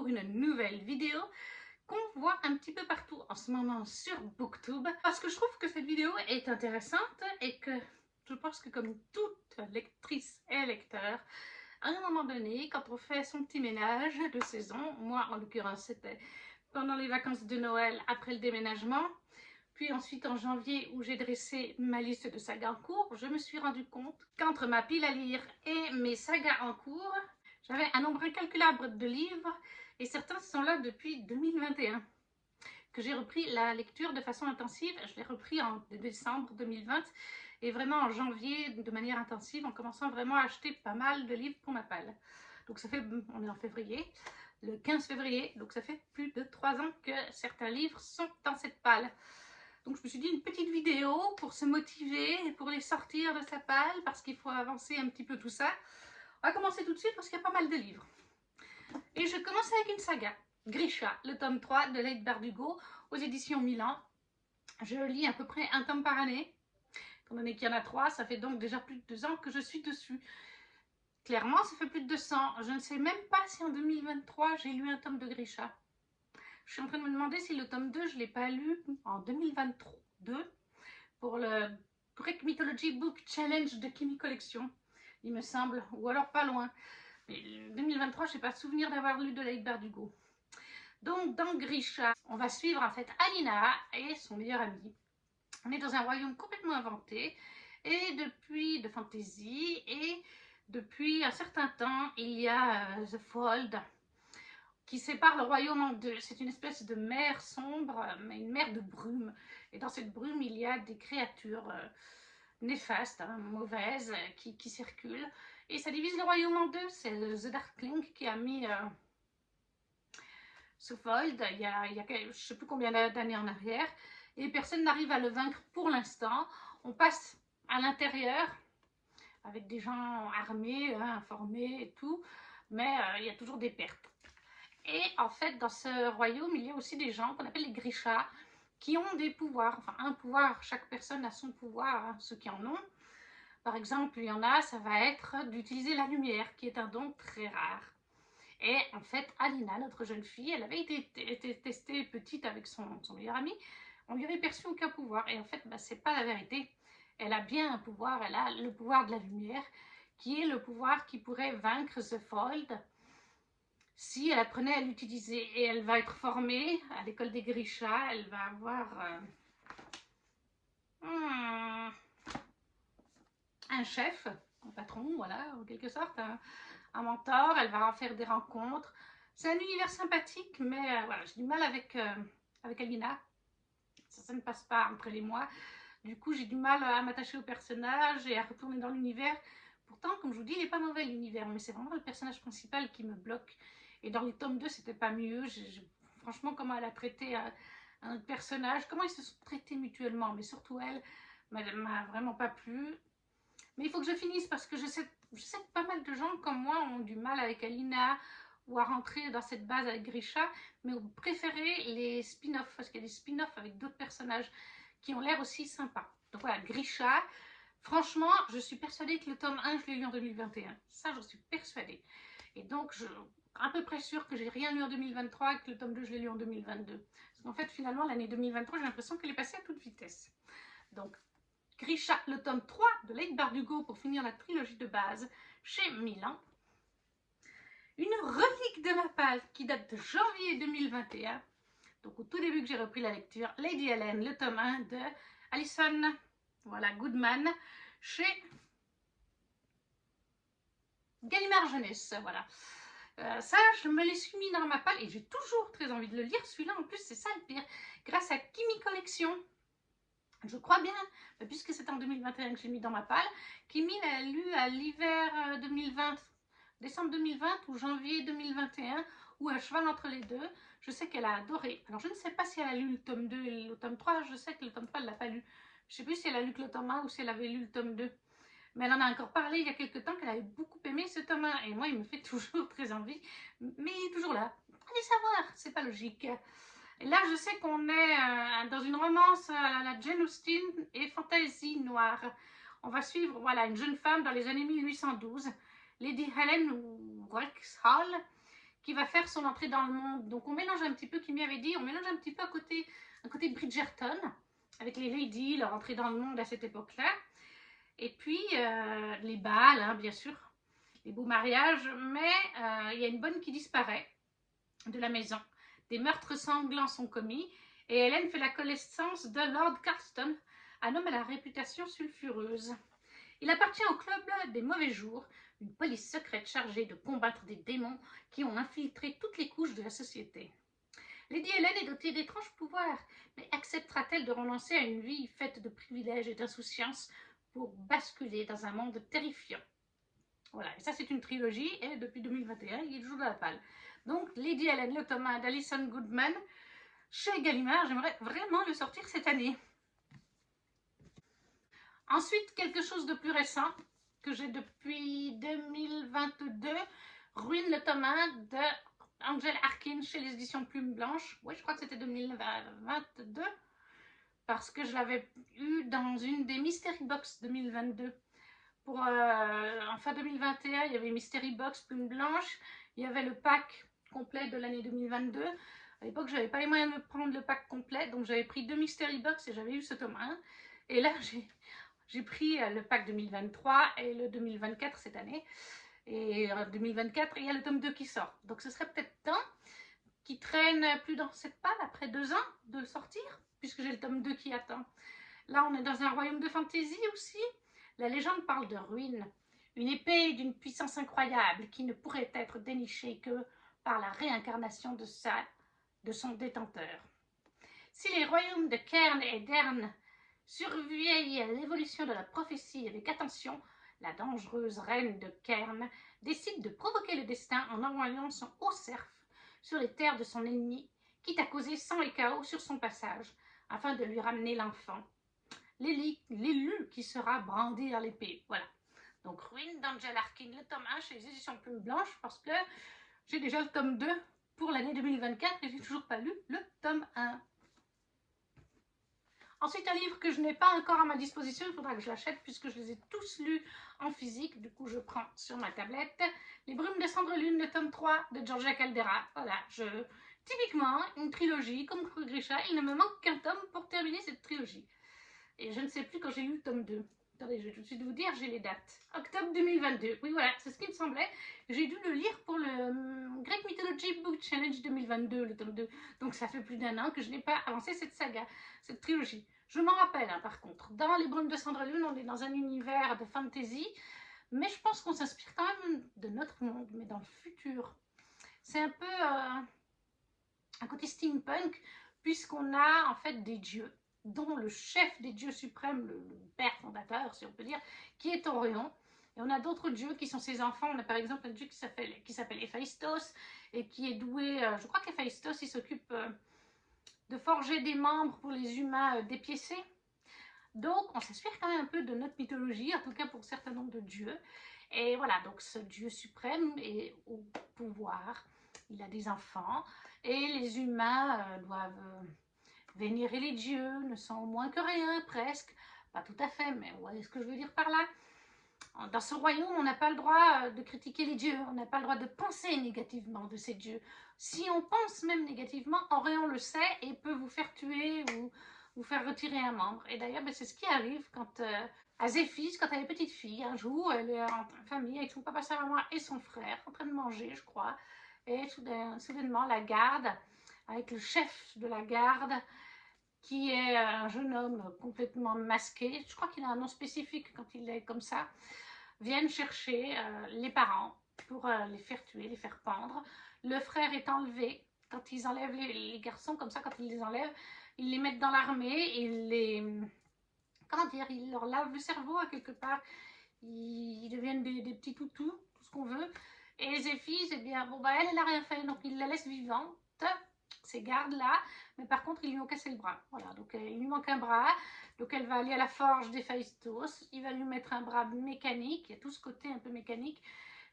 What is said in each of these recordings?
pour une nouvelle vidéo qu'on voit un petit peu partout en ce moment sur Booktube, parce que je trouve que cette vidéo est intéressante et que je pense que comme toute lectrice et lecteur, à un moment donné, quand on fait son petit ménage de saison, moi en l'occurrence c'était pendant les vacances de Noël après le déménagement, puis ensuite en janvier où j'ai dressé ma liste de sagas en cours, je me suis rendu compte qu'entre ma pile à lire et mes sagas en cours, j'avais un nombre incalculable de livres et certains sont là depuis 2021 que j'ai repris la lecture de façon intensive. Je l'ai repris en décembre 2020 et vraiment en janvier de manière intensive en commençant vraiment à acheter pas mal de livres pour ma palle. Donc ça fait, on est en février, le 15 février, donc ça fait plus de 3 ans que certains livres sont dans cette palle. Donc je me suis dit une petite vidéo pour se motiver et pour les sortir de sa palle parce qu'il faut avancer un petit peu tout ça. On va commencer tout de suite parce qu'il y a pas mal de livres. Et je commence avec une saga, Grisha, le tome 3 de Leigh Bardugo aux éditions Milan. Je lis à peu près un tome par année. Étant donné qu'il y en a 3, ça fait donc déjà plus de 2 ans que je suis dessus. Clairement, ça fait plus de 200. Je ne sais même pas si en 2023 j'ai lu un tome de Grisha. Je suis en train de me demander si le tome 2, je ne l'ai pas lu en 2022 pour le Greek Mythology Book Challenge de Kimi Collection, il me semble, ou alors pas loin. Mais 2023, je n'ai pas souvenir d'avoir lu de Leigh Bardugo. Donc, dans Grisha, on va suivre en fait Alina et son meilleur ami. On est dans un royaume complètement inventé et depuis de fantasy et depuis un certain temps, il y a The Fold qui sépare le royaume en deux. C'est une espèce de mer sombre, mais une mer de brume. Et dans cette brume, il y a des créatures néfastes, mauvaises, qui circulent. Et ça divise le royaume en deux. C'est The Darkling qui a mis ce fold il y a je ne sais plus combien d'années en arrière. Et personne n'arrive à le vaincre pour l'instant. On passe à l'intérieur avec des gens armés, informés et tout. Mais il y a toujours des pertes. Et en fait, dans ce royaume, il y a aussi des gens qu'on appelle les Grishas, qui ont des pouvoirs. Enfin, un pouvoir, chaque personne a son pouvoir, hein, ceux qui en ont. Par exemple, il y en a, ça va être d'utiliser la lumière, qui est un don très rare. Et en fait, Alina, notre jeune fille, elle avait été testée petite avec son meilleur ami. On lui avait perçu aucun pouvoir. Et en fait, c'est pas la vérité. Elle a bien un pouvoir, elle a le pouvoir de la lumière, qui est le pouvoir qui pourrait vaincre The Fold, si elle apprenait à l'utiliser. Et elle va être formée à l'école des Grishas. Elle va avoir un chef, un patron, voilà, en quelque sorte, un mentor. Elle va en faire des rencontres. C'est un univers sympathique, mais voilà, j'ai du mal avec Alina. Ça ne passe pas entre les mois. Du coup, j'ai du mal à m'attacher au personnage et à retourner dans l'univers. Pourtant, comme je vous dis, il n'est pas mauvais l'univers, mais c'est vraiment le personnage principal qui me bloque. Et dans les tomes 2, c'était pas mieux. Franchement, comment elle a traité un autre personnage, comment ils se sont traités mutuellement, mais surtout elle, m'a vraiment pas plu. Mais il faut que je finisse parce que je sais que pas mal de gens comme moi ont du mal avec Alina ou à rentrer dans cette base avec Grisha, mais ont préféré les spin-offs, parce qu'il y a des spin-offs avec d'autres personnages qui ont l'air aussi sympas. Donc voilà, Grisha. Franchement, je suis persuadée que le tome 1, je l'ai lu en 2021. Ça, j'en suis persuadée. Et donc, je suis à peu près sûre que j'ai rien lu en 2023 et que le tome 2, je l'ai lu en 2022. Parce qu'en fait, finalement, l'année 2023, j'ai l'impression qu'elle est passée à toute vitesse. Donc, Grisha, le tome 3 de Leigh Bardugo pour finir la trilogie de base chez Milan. Une relique de ma palle qui date de janvier 2021. Donc, au tout début que j'ai repris la lecture, Lady Helen, le tome 1 de Alison, voilà, Goodman, chez Gallimard Jeunesse, voilà. Ça, je me les suis mis dans ma palle et j'ai toujours très envie de le lire. Celui-là, en plus, c'est ça le pire. Grâce à Kimi Collection, je crois bien, puisque c'est en 2021 que j'ai mis dans ma palle, Kimi l'a lu à l'hiver 2020, décembre 2020 ou janvier 2021, ou à cheval entre les deux. Je sais qu'elle a adoré. Alors, je ne sais pas si elle a lu le tome 2 et le tome 3. Je sais que le tome 3, elle ne l'a pas lu. Je ne sais plus si elle a lu que le tome 1 ou si elle avait lu le tome 2. Mais elle en a encore parlé il y a quelques temps qu'elle avait beaucoup aimé ce tome 1. Et moi, il me fait toujours très envie. Mais il est toujours là. Allez savoir, c'est pas logique. Et là, je sais qu'on est dans une romance à la Jane Austen et fantasy noire. On va suivre une jeune femme dans les années 1812, Lady Helen Wrexhall, qui va faire son entrée dans le monde. Donc on mélange un petit peu, qui m'avait dit, on mélange un petit peu à côté Bridgerton, avec les ladies, leur entrée dans le monde à cette époque-là. Et puis les bals, hein, bien sûr, les beaux mariages, mais il y a une bonne qui disparaît de la maison. Des meurtres sanglants sont commis et Hélène fait la connaissance de Lord Carston, un homme à la réputation sulfureuse. Il appartient au club des mauvais jours, une police secrète chargée de combattre des démons qui ont infiltré toutes les couches de la société. Lady Hélène est dotée d'étranges pouvoirs, mais acceptera-t-elle de renoncer à une vie faite de privilèges et d'insouciance pour basculer dans un monde terrifiant? Voilà, et ça c'est une trilogie, et depuis 2021, il joue dans la palle. Donc, Lady Hélène, le tome 1 d'Alison Goodman, chez Gallimard, j'aimerais vraiment le sortir cette année. Ensuite, quelque chose de plus récent, que j'ai depuis 2022, Ruine, le tome 1 de Angel Arkin chez les éditions Plume Blanche. Oui, je crois que c'était 2022, parce que je l'avais eu dans une des Mystery Box 2022. Pour en fin 2021, il y avait Mystery Box Plume Blanche, il y avait le pack complet de l'année 2022. À l'époque, je n'avais pas les moyens de prendre le pack complet, donc j'avais pris 2 Mystery Box et j'avais eu ce tome 1. Et là, j'ai pris le pack 2023 et le 2024 cette année. Et en 2024, il y a le tome 2 qui sort. Donc ce serait peut-être temps qu'il traîne plus dans cette palle après 2 ans de sortir, puisque j'ai le tome 2 qui attend. Là, on est dans un royaume de fantasy aussi. La légende parle de Ruine, une épée d'une puissance incroyable qui ne pourrait être dénichée que par la réincarnation de son détenteur. Si les royaumes de Cairn et d'Erne surveillent l'évolution de la prophétie avec attention, la dangereuse reine de Cairn décide de provoquer le destin en envoyant son haut cerf sur les terres de son ennemi, quitte à causer sang et chaos sur son passage, afin de lui ramener l'enfant. L'élu qui sera brandir l'épée. Voilà. Donc, Ruine d'Angel Arkin, le tome 1 chez les éditions Plume Blanche, parce que j'ai déjà le tome 2 pour l'année 2024 et j'ai toujours pas lu le tome 1. Ensuite, un livre que je n'ai pas encore à ma disposition, il faudra que je l'achète puisque je les ai tous lus en physique. Du coup, je prends sur ma tablette Les Brumes de Cendre-Lune, le tome 3 de Georgia Caldera. Voilà, typiquement, une trilogie, comme Grisha, il ne me manque qu'un tome pour terminer cette trilogie. Et je ne sais plus quand j'ai lu le tome 2. Attendez, je vais tout de suite vous dire, j'ai les dates. Octobre 2022. Oui, voilà, c'est ce qui me semblait. J'ai dû le lire pour le Greek Mythology Book Challenge 2022, le tome 2. Donc ça fait plus d'1 an que je n'ai pas avancé cette saga, cette trilogie. Je m'en rappelle, hein, par contre. Dans Les Brumes de Cendre-Lune, on est dans un univers de fantasy, mais je pense qu'on s'inspire quand même de notre monde, mais dans le futur. C'est un peu un côté steampunk, puisqu'on a en fait des dieux, dont le chef des dieux suprêmes, le père fondateur, si on peut dire, qui est Orion. Et on a d'autres dieux qui sont ses enfants. On a par exemple un dieu qui s'appelle Héphaïstos et qui est doué, je crois qu'Héphaïstos, il s'occupe de forger des membres pour les humains dépiécés. Donc on s'inspire quand même un peu de notre mythologie, en tout cas pour un certain nombre de dieux. Et voilà, donc ce dieu suprême est au pouvoir, il a des enfants, et les humains doivent vénérer les dieux, ne sont moins que rien, presque. Pas tout à fait, mais vous voyez ce que je veux dire par là. Dans ce royaume, on n'a pas le droit de critiquer les dieux, on n'a pas le droit de penser négativement de ces dieux. Si on pense même négativement, Orion le sait et peut vous faire tuer ou vous faire retirer un membre. Et d'ailleurs, ben, c'est ce qui arrive quand à Zéphis, quand elle est petite fille, un jour, elle est en famille avec son papa, sa maman et son frère, en train de manger, je crois. Et soudainement, la garde, avec le chef de la garde, qui est un jeune homme complètement masqué, je crois qu'il a un nom spécifique quand il est comme ça, viennent chercher les parents pour les faire tuer, les faire pendre. Le frère est enlevé. Quand ils enlèvent les garçons, comme ça, quand ils les enlèvent, ils les mettent dans l'armée et comment dire, ils leur lavent le cerveau à quelque part. Ils deviennent des petits toutous, tout ce qu'on veut. Et Zéphis, eh bien, bon, bah, elle n'a rien fait, donc ils la laissent vivante, ces gardes-là, mais par contre, ils lui ont cassé le bras. Voilà, donc il lui manque un bras, donc elle va aller à la forge d'Héphaïstos, il va lui mettre un bras mécanique, il y a tout ce côté un peu mécanique,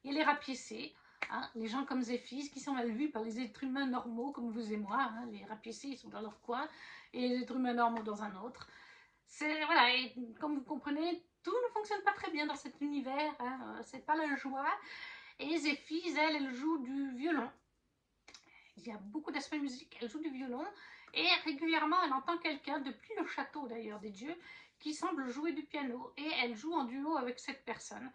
il est rapiécé. Hein, les gens comme Zéphis, qui sont mal vus par les êtres humains normaux, comme vous et moi, hein, les rapiécés, ils sont dans leur coin, et les êtres humains normaux dans un autre. Voilà, et comme vous comprenez, tout ne fonctionne pas très bien dans cet univers, hein, c'est pas la joie. Et Zéphis, elle joue du violon. Il y a beaucoup d'aspects musique, elle joue du violon et régulièrement elle entend quelqu'un, depuis le château d'ailleurs des dieux, qui semble jouer du piano et elle joue en duo avec cette personne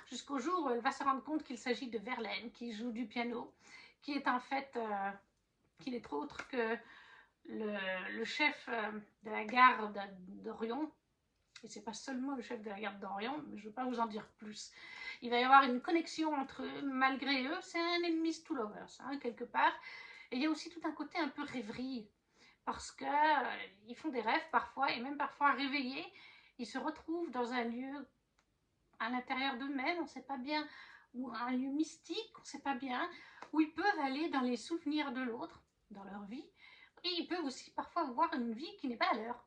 jusqu'au jour où elle va se rendre compte qu'il s'agit de Verlaine qui joue du piano, qui est en fait, qui n'est autre que le chef de la gare d'Orion. Et c'est pas seulement le chef de la gare d'Orion, mais je ne veux pas vous en dire plus. Il va y avoir une connexion entre eux, malgré eux, c'est un enemies to lovers, hein, quelque part. Et il y a aussi tout un côté un peu rêverie, parce que ils font des rêves parfois, et même parfois réveillés, ils se retrouvent dans un lieu à l'intérieur d'eux-mêmes, on ne sait pas bien, ou un lieu mystique, on ne sait pas bien, où ils peuvent aller dans les souvenirs de l'autre, dans leur vie, et ils peuvent aussi parfois voir une vie qui n'est pas la leur.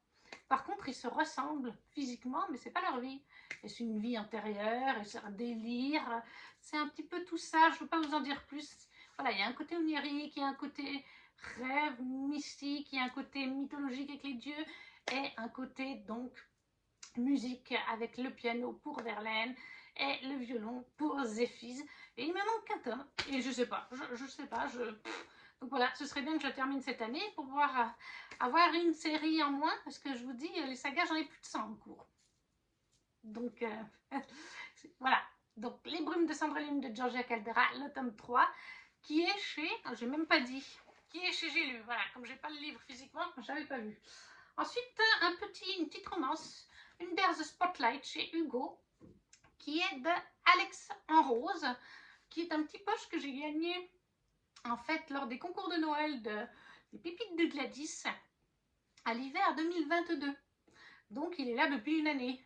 Par contre, ils se ressemblent physiquement, mais ce n'est pas leur vie. Et c'est une vie antérieure, et c'est un délire, c'est un petit peu tout ça, je ne veux pas vous en dire plus. Voilà, il y a un côté onirique, il y a un côté rêve mystique, il y a un côté mythologique avec les dieux, et un côté donc musique avec le piano pour Verlaine et le violon pour Zéphise. Et il me manque qu'un tome, et je sais pas, donc voilà, ce serait bien que je termine cette année pour pouvoir avoir une série en moins, parce que je vous dis, les sagas, j'en ai plus de 100 en cours. Donc voilà, donc Les Brumes de Sandrine de Georgia Caldera, le tome 3, qui est chez, j'ai même pas dit, qui est chez J'ai lu, voilà, comme j'ai pas le livre physiquement, j'avais pas vu. Ensuite, une petite romance, une There's a Spotlight chez Hugo, qui est de Alex en rose, qui est un petit poche que j'ai gagné en fait lors des concours de Noël des Pépites de Gladys à l'hiver 2022. Donc il est là depuis une année.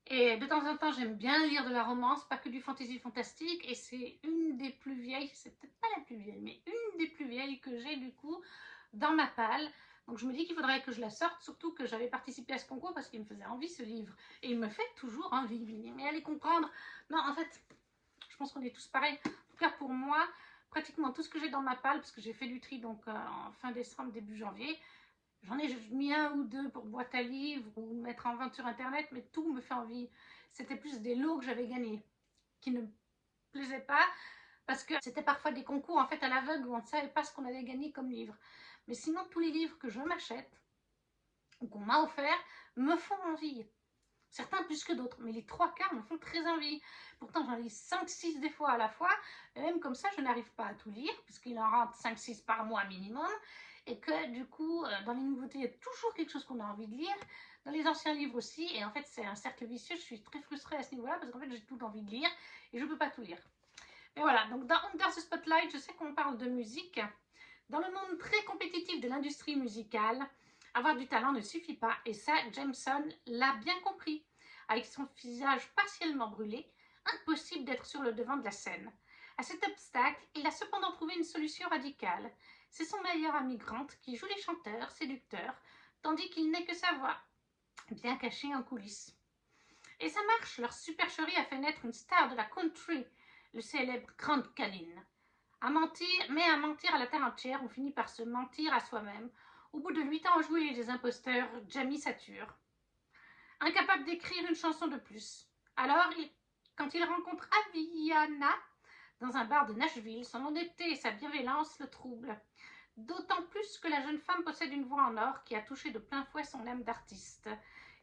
Et de temps en temps, j'aime bien lire de la romance, pas que du fantasy fantastique, et c'est une des plus vieilles, c'est peut-être pas la plus vieille, mais une des plus vieilles que j'ai du coup dans ma palle. Donc je me dis qu'il faudrait que je la sorte, surtout que j'avais participé à ce concours parce qu'il me faisait envie ce livre. Et il me fait toujours envie. Mais allez comprendre. Non, en fait, je pense qu'on est tous pareils. En tout cas pour moi, pratiquement tout ce que j'ai dans ma palle, parce que j'ai fait du tri donc en fin décembre, début janvier, j'en ai mis un ou deux pour boîte à livres ou mettre en vente sur internet, mais tout me fait envie. C'était plus des lots que j'avais gagnés, qui ne me plaisaient pas, parce que c'était parfois des concours en fait à l'aveugle où on ne savait pas ce qu'on avait gagné comme livre. Mais sinon, tous les livres que je m'achète ou qu'on m'a offert me font envie. Certains plus que d'autres, mais les trois quarts me font très envie. Pourtant, j'en lis 5-6 des fois à la fois, et même comme ça, je n'arrive pas à tout lire, puisqu'il en rentre 5-6 par mois minimum, et que du coup, dans les nouveautés, il y a toujours quelque chose qu'on a envie de lire, dans les anciens livres aussi, et en fait, c'est un cercle vicieux, je suis très frustrée à ce niveau-là, parce qu'en fait, j'ai tout envie de lire, et je ne peux pas tout lire. Mais voilà, donc dans Under the Spotlight, je sais qu'on parle de musique. Dans le monde très compétitif de l'industrie musicale, avoir du talent ne suffit pas, et ça, Jameson l'a bien compris. Avec son visage partiellement brûlé, impossible d'être sur le devant de la scène. À cet obstacle, il a cependant trouvé une solution radicale. C'est son meilleur ami Grant qui joue les chanteurs, séducteurs, tandis qu'il n'est que sa voix, bien cachée en coulisses. Et ça marche, leur supercherie a fait naître une star de la country, le célèbre Grant Callen. À mentir à la terre entière, on finit par se mentir à soi-même. Au bout de 8 ans à jouer les imposteurs, Jamie sature. Incapable d'écrire une chanson de plus. Alors, quand il rencontre Aviana dans un bar de Nashville, son honnêteté et sa bienveillance le troublent. D'autant plus que la jeune femme possède une voix en or qui a touché de plein fouet son âme d'artiste.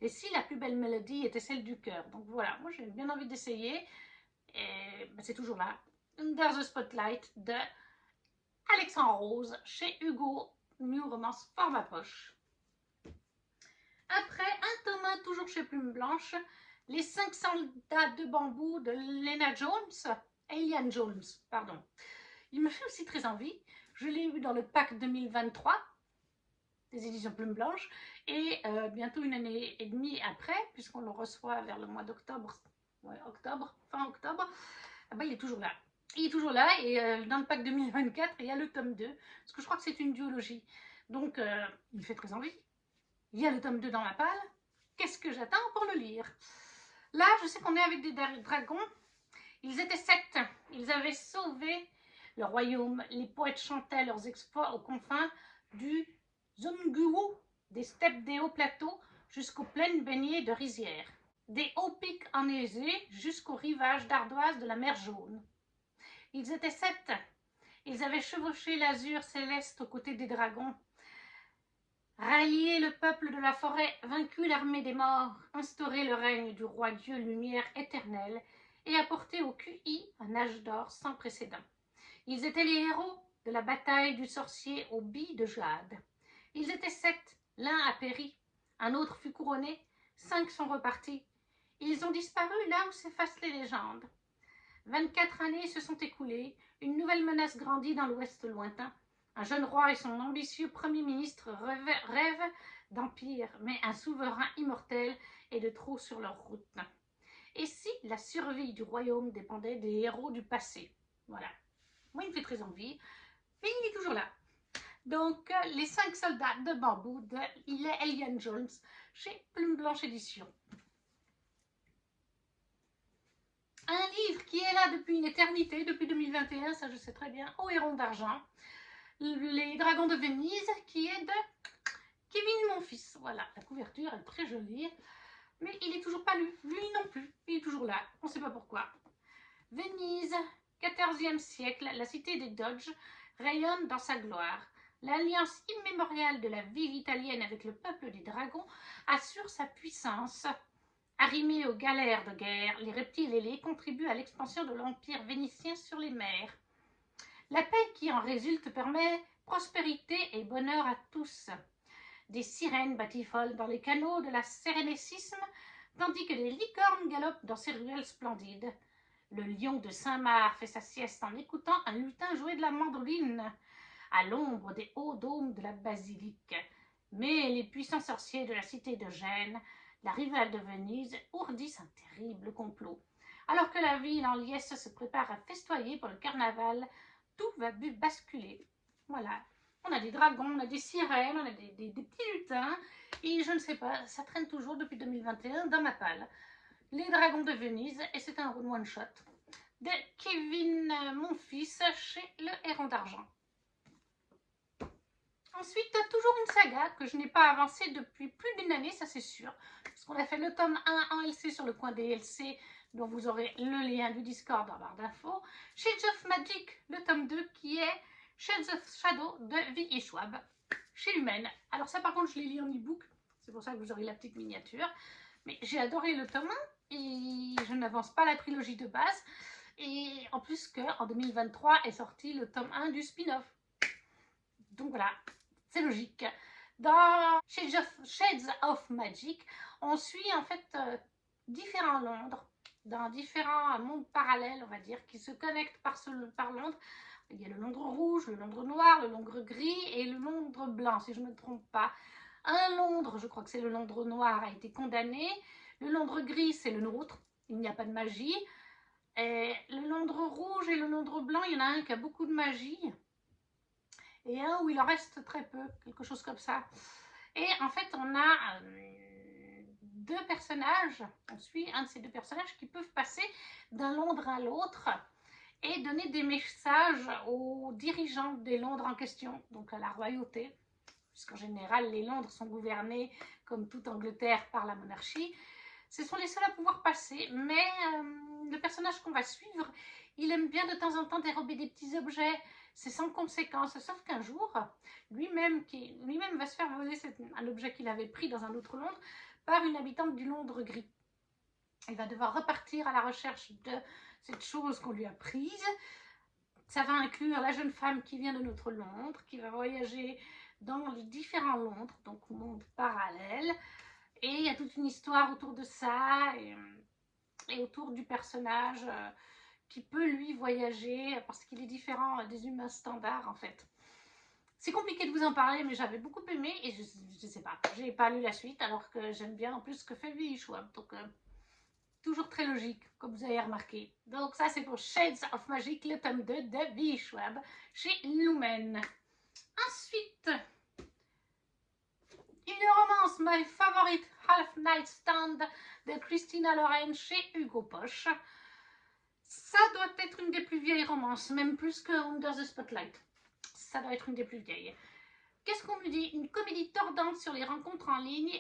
Et si la plus belle mélodie était celle du cœur. Donc voilà, moi j'ai bien envie d'essayer. Et ben, c'est toujours là. Under the Spotlight de Alexandre Rose chez Hugo, New Romance format poche. Après, un tome 1 toujours chez Plume Blanche, Les 5 soldats de bambou de Lena Jones, Eliane Jones, pardon. Il me fait aussi très envie. Je l'ai eu dans le pack 2023 des éditions Plume Blanche et bientôt une année et demie après, puisqu'on le reçoit vers le mois d'octobre, ouais, fin octobre, ben, il est toujours là. Il est toujours là et dans le pack 2024, il y a le tome 2, parce que je crois que c'est une duologie. Donc, il me fait très envie. Il y a le tome 2 dans ma palle. Qu'est-ce que j'attends pour le lire? Là, je sais qu'on est avec des dragons. Ils étaient 7. Ils avaient sauvé le royaume. Les poètes chantaient leurs exploits aux confins du Zonguru, des steppes des hauts plateaux jusqu'aux plaines baignées de rizières, des hauts pics enneigés jusqu'aux rivages d'ardoise de la mer Jaune. Ils étaient 7. Ils avaient chevauché l'azur céleste aux côtés des dragons, rallié le peuple de la forêt, vaincu l'armée des morts, instauré le règne du roi Dieu lumière éternelle et apporté au QI un âge d'or sans précédent. Ils étaient les héros de la bataille du sorcier aux billes de jade. Ils étaient 7, l'un a péri, un autre fut couronné, 5 sont repartis. Ils ont disparu là où s'effacent les légendes. 24 années se sont écoulées, une nouvelle menace grandit dans l'ouest lointain. Un jeune roi et son ambitieux premier ministre rêvent d'empire, mais un souverain immortel est de trop sur leur route. Et si la survie du royaume dépendait des héros du passé? Voilà. Moi, il me fait très envie, mais il est toujours là. Donc, les 5 soldats de bambou de Eliane Jones chez Plume Blanche Édition. Un livre qui est là depuis une éternité, depuis 2021, ça je sais très bien, Au Héron d'Argent. Les Dragons de Venise, qui est de Kevin Monfils. Voilà, la couverture est très jolie, mais il n'est toujours pas lu. Lui non plus, il est toujours là, on ne sait pas pourquoi. Venise, 14e siècle, la cité des Doges rayonne dans sa gloire. L'alliance immémoriale de la ville italienne avec le peuple des dragons assure sa puissance. Arrimés aux galères de guerre, les reptiles ailés contribuent à l'expansion de l'empire vénitien sur les mers. La paix qui en résulte permet prospérité et bonheur à tous. Des sirènes batifolent dans les canaux de la Sérénissime, tandis que des licornes galopent dans ces ruelles splendides. Le lion de Saint-Marc fait sa sieste en écoutant un lutin jouer de la mandoline, à l'ombre des hauts dômes de la basilique. Mais les puissants sorciers de la cité de Gênes, la rivale de Venise, ourdissent un terrible complot. Alors que la ville en liesse se prépare à festoyer pour le carnaval, tout va basculer. Voilà. On a des dragons, on a des sirènes, on a des petits lutins. Et je ne sais pas, ça traîne toujours depuis 2021 dans ma palle. Les Dragons de Venise, et c'est un one-shot de Kevin Monfils chez Le Héron d'Argent. Ensuite, toujours une saga que je n'ai pas avancée depuis plus d'une année, ça c'est sûr. Parce qu'on a fait le tome 1 en LC sur le coin des LC, dont vous aurez le lien du Discord en barre d'infos. Shades of Magic, le tome 2, qui est Shades of Shadow de V.E. Schwab, chez Lumen. Alors ça par contre, je l'ai lu en e-book, c'est pour ça que vous aurez la petite miniature. Mais j'ai adoré le tome 1 et je n'avance pas la trilogie de base. Et en plus qu'en 2023 est sorti le tome 1 du spin-off. Donc voilà, c'est logique. Dans Shades of Magic, on suit en fait différents Londres, dans différents mondes parallèles, on va dire, qui se connectent par Londres. Il y a le Londres rouge, le Londres noir, le Londres gris et le Londres blanc, si je ne me trompe pas. Un Londres, je crois que c'est le Londres noir, a été condamné. Le Londres gris, c'est le nôtre, il n'y a pas de magie. Et le Londres rouge et le Londres blanc, il y en a un qui a beaucoup de magie et un où il en reste très peu, quelque chose comme ça. Et en fait, on a deux personnages, on suit un de ces deux personnages qui peuvent passer d'un Londres à l'autre et donner des messages aux dirigeants des Londres en question, donc à la royauté, puisqu'en général, les Londres sont gouvernés, comme toute Angleterre, par la monarchie. Ce sont les seuls à pouvoir passer, mais le personnage qu'on va suivre, il aime bien de temps en temps dérober des petits objets, c'est sans conséquence, sauf qu'un jour, lui-même va se faire voler un objet qu'il avait pris dans un autre Londres par une habitante du Londres gris. Il va devoir repartir à la recherche de cette chose qu'on lui a prise. Ça va inclure la jeune femme qui vient de notre Londres, qui va voyager dans les différents Londres, donc monde parallèle. Et il y a toute une histoire autour de ça et autour du personnage qui peut lui voyager parce qu'il est différent des humains standards en fait. C'est compliqué de vous en parler, mais j'avais beaucoup aimé et je sais pas, j'ai pas lu la suite alors que j'aime bien en plus ce que fait V.E. Schwab. Donc toujours très logique, comme vous avez remarqué. Donc ça c'est pour Shades of Magic, le tome 2 de V.E. Schwab chez Lumen. Ensuite, une romance, My Favorite Half Night Stand de Christina Loren chez Hugo Poche. Ça doit être une des plus vieilles romances, même plus que Under the Spotlight. Ça doit être une des plus vieilles. Qu'est-ce qu'on nous dit? Une comédie tordante sur les rencontres en ligne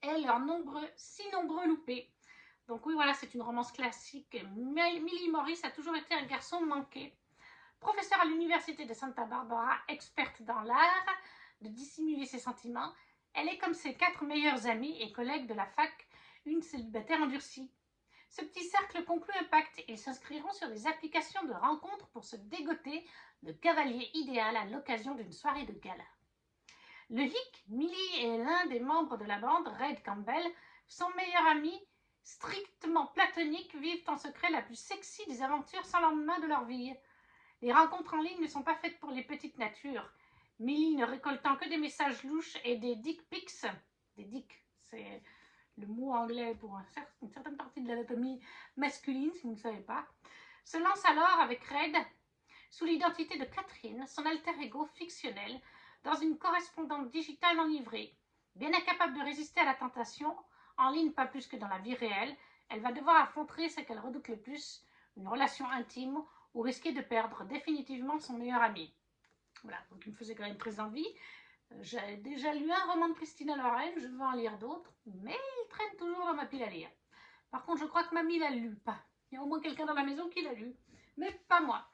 et leurs si nombreux loupés. Donc oui, voilà, c'est une romance classique. Millie Morris a toujours été un garçon manqué. Professeure à l'université de Santa Barbara, experte dans l'art de dissimuler ses sentiments, elle est comme ses 4 meilleures amies et collègues de la fac, une célibataire endurcie. Ce petit cercle conclut un pacte. Ils s'inscriront sur des applications de rencontres pour se dégoter le cavalier idéal à l'occasion d'une soirée de gala. Le hic, Millie est l'un des membres de la bande, Red Campbell. Son meilleur ami, strictement platonique, vivent en secret la plus sexy des aventures sans lendemain de leur vie. Les rencontres en ligne ne sont pas faites pour les petites natures. Millie ne récoltant que des messages louches et des dick pics. Des dicks, c'est le mot anglais pour une certaine partie de l'anatomie masculine, si vous ne savez pas, se lance alors avec Red, sous l'identité de Catherine, son alter ego fictionnel, dans une correspondante digitale enivrée. Bien incapable de résister à la tentation, en ligne pas plus que dans la vie réelle, elle va devoir affronter ce qu'elle redoute le plus, une relation intime ou risquer de perdre définitivement son meilleur ami. Voilà, donc il me faisait quand même très envie. J'ai déjà lu un roman de Christina Loren, je veux en lire d'autres, mais il traîne toujours dans ma pile à lire. Par contre, je crois que mamie l'a lu, pas. Il y a au moins quelqu'un dans la maison qui l'a lu, mais pas moi.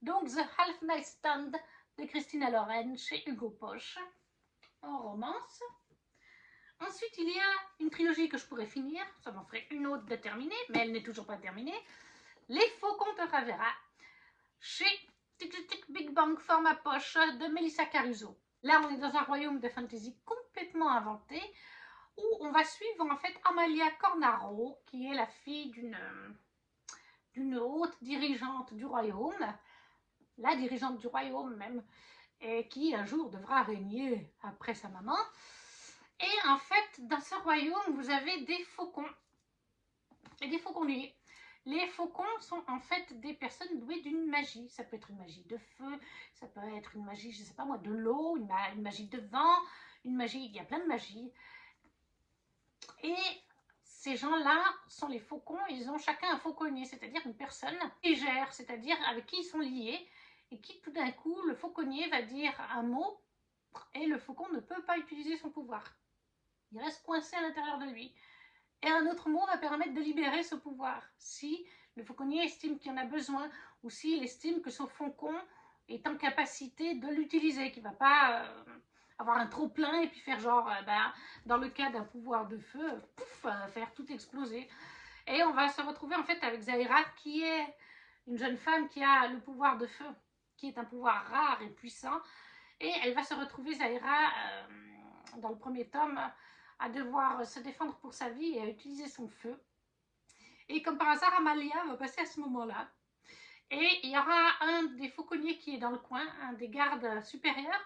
Donc, The Half Night Stand de Christina Loren chez Hugo Poche, en romance. Ensuite, il y a une trilogie que je pourrais finir, ça m'en ferait une autre de terminer, mais elle n'est toujours pas terminée. Les Faucons de Ravera, chez Big Bang Format Poche de Melissa Caruso. Là, on est dans un royaume de fantasy complètement inventé, où on va suivre en fait Amalia Cornaro, qui est la fille d'une haute dirigeante du royaume, la dirigeante du royaume même, et qui un jour devra régner après sa maman. Et en fait, dans ce royaume, vous avez des faucons, et des fauconniers. Les faucons sont en fait des personnes douées d'une magie. Ça peut être une magie de feu, ça peut être une magie, je ne sais pas moi, de l'eau, une magie de vent, une magie, il y a plein de magies. Et ces gens-là sont les faucons, ils ont chacun un fauconnier, c'est-à-dire une personne légère, c'est-à-dire avec qui ils sont liés, et qui tout d'un coup, le fauconnier va dire un mot, et le faucon ne peut pas utiliser son pouvoir. Il reste coincé à l'intérieur de lui. Et un autre mot va permettre de libérer ce pouvoir, si le fauconnier estime qu'il en a besoin, ou s'il estime que son faucon est en capacité de l'utiliser, qu'il ne va pas avoir un trop plein et puis faire genre, dans le cas d'un pouvoir de feu, pouf, faire tout exploser. Et on va se retrouver en fait avec Zaira, qui est une jeune femme qui a le pouvoir de feu, qui est un pouvoir rare et puissant. Et elle va se retrouver, Zaira, dans le premier tome, à devoir se défendre pour sa vie et à utiliser son feu. Et comme par hasard, Amalia va passer à ce moment-là. Et il y aura un des fauconniers qui est dans le coin, un des gardes supérieurs,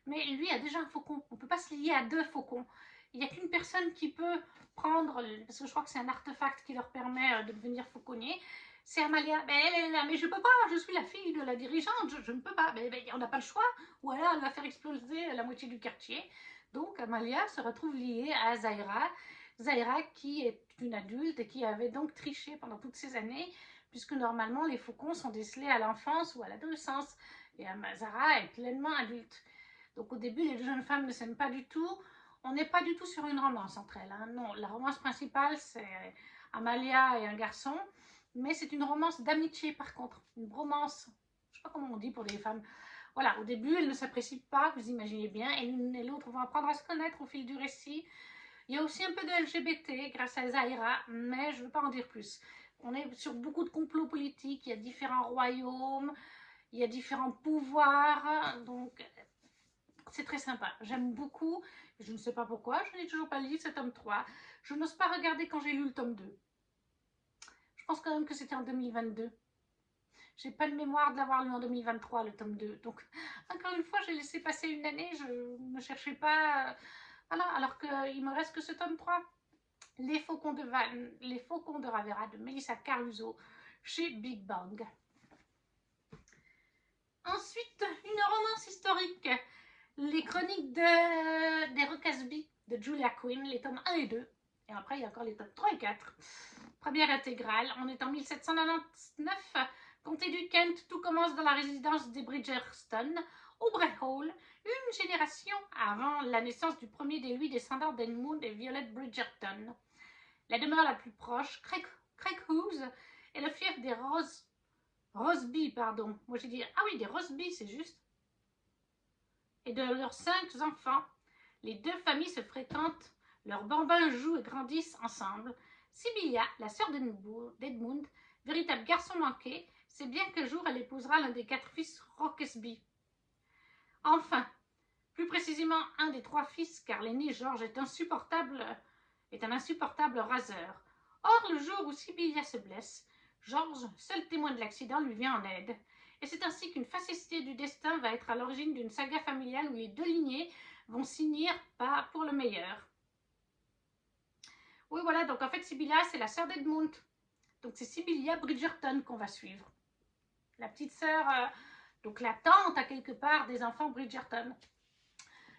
mais lui a déjà un faucon. On ne peut pas se lier à 2 faucons. Il n'y a qu'une personne qui peut prendre, parce que je crois que c'est un artefact qui leur permet de devenir fauconnier. C'est Amalia. Ben, elle est là, mais je ne peux pas, je suis la fille de la dirigeante, je ne peux pas. Mais on n'a pas le choix. Ou alors elle va faire exploser la moitié du quartier. Donc Amalia se retrouve liée à Zaira. Zaira qui est une adulte et qui avait donc triché pendant toutes ces années, puisque normalement les faucons sont décelés à l'enfance ou à l'adolescence, et Zaira est pleinement adulte. Donc au début, les deux jeunes femmes ne s'aiment pas du tout. On n'est pas du tout sur une romance entre elles, hein. Non, la romance principale, c'est Amalia et un garçon, mais c'est une romance d'amitié par contre, une romance, je ne sais pas comment on dit pour les femmes. Voilà, au début, elles ne s'apprécient pas, vous imaginez bien, et l'une et l'autre vont apprendre à se connaître au fil du récit. Il y a aussi un peu de LGBT grâce à Zaira, mais je ne veux pas en dire plus. On est sur beaucoup de complots politiques, il y a différents royaumes, il y a différents pouvoirs, donc c'est très sympa. J'aime beaucoup, je ne sais pas pourquoi, je n'ai toujours pas lu ce tome 3. Je n'ose pas regarder quand j'ai lu le tome 2. Je pense quand même que c'était en 2022. J'ai pas de mémoire de l'avoir lu en 2023, le tome 2. Donc, encore une fois, j'ai laissé passer une année, je ne cherchais pas... Voilà, alors qu'il me reste que ce tome 3. Les Faucons de Ravera de Melissa Caruso chez Big Bang. Ensuite, une romance historique. Les chroniques des Rocasby de Julia Quinn, les tomes 1 et 2. Et après, il y a encore les tomes 3 et 4. Première intégrale, on est en 1799. Comté du Kent, tout commence dans la résidence des Bridgerton, au Bray Hall, une génération avant la naissance du premier des 8 descendants d'Edmund et Violet Bridgerton. La demeure la plus proche, Craighouse, est le fief des Roseby, pardon. Moi j'ai dit, ah oui, des Roseby, c'est juste. Et de leurs 5 enfants, les 2 familles se fréquentent, leurs bambins jouent et grandissent ensemble. Sibylla, la sœur d'Edmund, véritable garçon manqué, sait bien qu'un jour elle épousera l'un des 4 fils Rokesby. Enfin, plus précisément un des 3 fils, car l'aîné George est un insupportable raseur. Or, le jour où Sibylla se blesse, George, seul témoin de l'accident, lui vient en aide. Et c'est ainsi qu'une facétie du destin va être à l'origine d'une saga familiale où les 2 lignées vont s'unir pour le meilleur. Oui, voilà, donc en fait, Sibylla, c'est la sœur d'Edmund. Donc c'est Sibylla Bridgerton qu'on va suivre. La petite sœur, donc la tante à quelque part des enfants Bridgerton.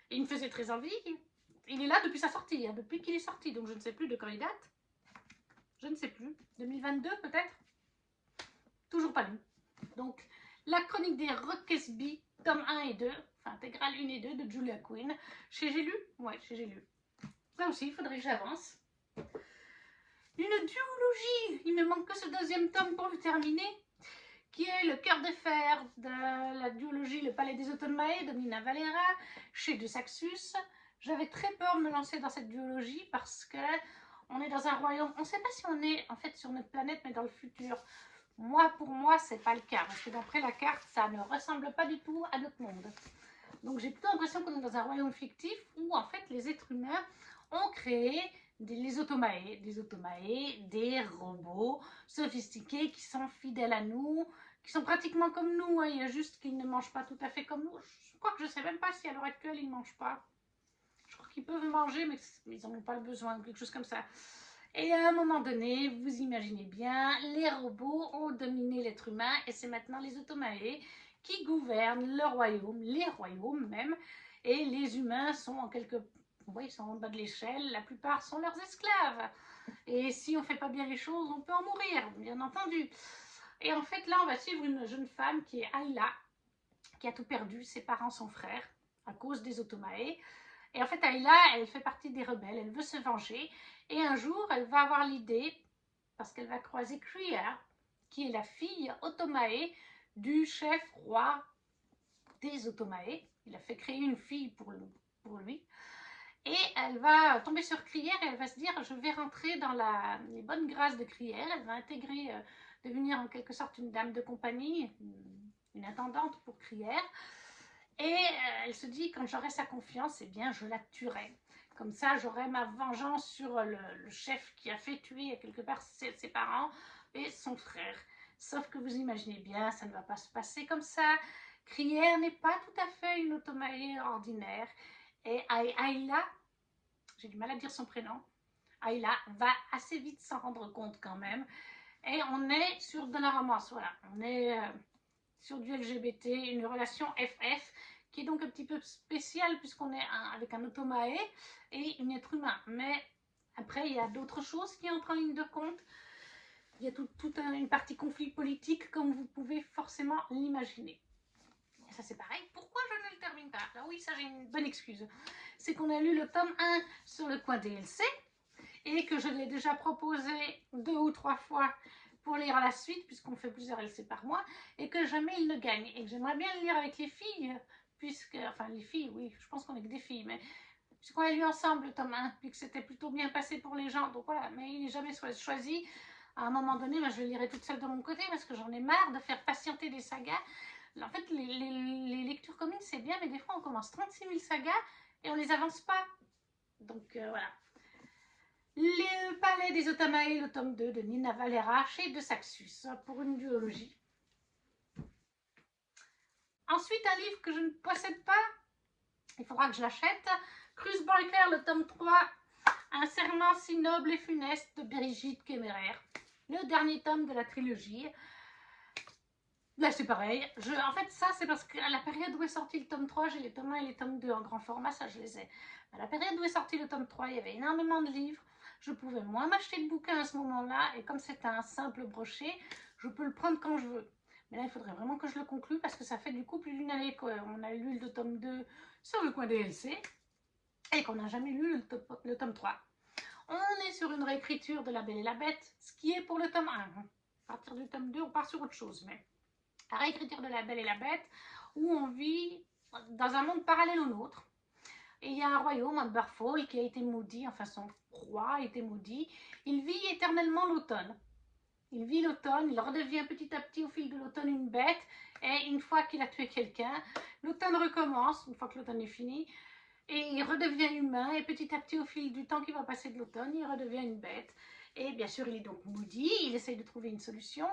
Il me faisait très envie. Il est là depuis sa sortie, hein, depuis qu'il est sorti, donc je ne sais plus de quand il date. Je ne sais plus. 2022 peut-être. Toujours pas lu. Donc, la chronique des Rokesby, tome 1 et 2, enfin intégrale 1 et 2 de Julia Quinn. Chez J'ai lu. Ouais, chez J'ai lu. Ça aussi, il faudrait que j'avance. Une duologie. Il me manque que ce 2e tome pour le terminer, qui est le cœur de fer de la duologie Le Palais des Automae de Nina Valera, chez De Saxus. J'avais très peur de me lancer dans cette duologie parce que on est dans un royaume, on ne sait pas si on est en fait sur notre planète, mais dans le futur. Moi, pour moi, c'est pas le cas, parce que d'après la carte, ça ne ressemble pas du tout à notre monde. Donc j'ai plutôt l'impression qu'on est dans un royaume fictif où en fait les êtres humains ont créé les automae, des robots sophistiqués qui sont fidèles à nous, qui sont pratiquement comme nous, hein. Il y a juste qu'ils ne mangent pas tout à fait comme nous. Je crois que je ne sais même pas si à l'heure actuelle ils ne mangent pas. Je crois qu'ils peuvent manger, mais ils n'en ont pas besoin, quelque chose comme ça. Et à un moment donné, vous imaginez bien, les robots ont dominé l'être humain et c'est maintenant les automae qui gouvernent le royaume, les royaumes même, et les humains sont en quelque... Oui, ils sont en bas de l'échelle, la plupart sont leurs esclaves. Et si on ne fait pas bien les choses, on peut en mourir, bien entendu. Et en fait, là, on va suivre une jeune femme qui est Ayla, qui a tout perdu, ses parents, son frère, à cause des automae. Et en fait, Ayla, elle fait partie des rebelles, elle veut se venger. Et un jour, elle va avoir l'idée, parce qu'elle va croiser Kriya, qui est la fille automae du chef roi des automae. Il a fait créer une fille pour lui. Et elle va tomber sur Kriya et elle va se dire, je vais rentrer dans les bonnes grâces de Kriya. Elle va intégrer, devenir en quelque sorte une dame de compagnie, une intendante pour Kriya. Et elle se dit, quand j'aurai sa confiance, eh bien, je la tuerai. Comme ça, j'aurai ma vengeance sur le chef qui a fait tuer quelque part ses parents et son frère. Sauf que vous imaginez bien, ça ne va pas se passer comme ça. Krier n'est pas tout à fait une automae ordinaire. Et Ayla, j'ai du mal à dire son prénom, Ayla va assez vite s'en rendre compte quand même. Et on est sur de la romance, voilà. On est sur du LGBT, une relation FF, qui est donc un petit peu spéciale puisqu'on est avec un automae et un être humain. Mais après, il y a d'autres choses qui entrent en ligne de compte. Il y a toute une partie conflit politique, comme vous pouvez forcément l'imaginer. Et ça, c'est pareil. Pourquoi je ne le termine pas? Alors oui, ça, j'ai une bonne excuse. C'est qu'on a lu le tome 1 sur le coin DLC et que je l'ai déjà proposé 2 ou 3 fois pour lire à la suite, puisqu'on fait plusieurs LC par mois, et que jamais il ne gagne. Et que j'aimerais bien le lire avec les filles, puisque, enfin les filles, oui, je pense qu'on est que des filles, mais puisqu'on a lu ensemble le tome 1, puis que c'était plutôt bien passé pour les gens, donc voilà, mais il n'est jamais choisi. À un moment donné, moi, je le lirai toute seule de mon côté, parce que j'en ai marre de faire patienter des sagas. En fait, les lectures communes, c'est bien, mais des fois, on commence 36 000 sagas, et on ne les avance pas. Donc voilà. Le Palais des Automae, le tome 2 de Nina Valera chez De Saxus pour une duologie. Ensuite, un livre que je ne possède pas, il faudra que je l'achète. Cruz Barker, le tome 3, Un serment si noble et funeste de Brigitte Kéméraire. Le dernier tome de la trilogie. Là, c'est pareil. En fait, ça, c'est parce qu'à la période où est sorti le tome 3, j'ai les tomes 1 et les tomes 2 en grand format, ça, je les ai. À la période où est sorti le tome 3, il y avait énormément de livres. Je pouvais moins m'acheter de bouquins à ce moment-là. Et comme c'est un simple brochet, je peux le prendre quand je veux. Mais là, il faudrait vraiment que je le conclue parce que ça fait du coup plus d'une année qu'on a lu le tome 2 sur le coin DLC et qu'on n'a jamais lu le tome 3. On est sur une réécriture de La Belle et la Bête, ce qui est pour le tome 1. À partir du tome 2, on part sur autre chose, mais La réécriture de La Belle et la Bête, où on vit dans un monde parallèle au nôtre. Et il y a un royaume, Umberfall, qui a été maudit, enfin son roi a été maudit. Il vit éternellement l'automne. Il vit l'automne, il redevient petit à petit au fil de l'automne une bête, et une fois qu'il a tué quelqu'un, l'automne recommence, une fois que l'automne est fini, et il redevient humain, et petit à petit au fil du temps qui va passer de l'automne, il redevient une bête. Et bien sûr, il est donc maudit, il essaye de trouver une solution,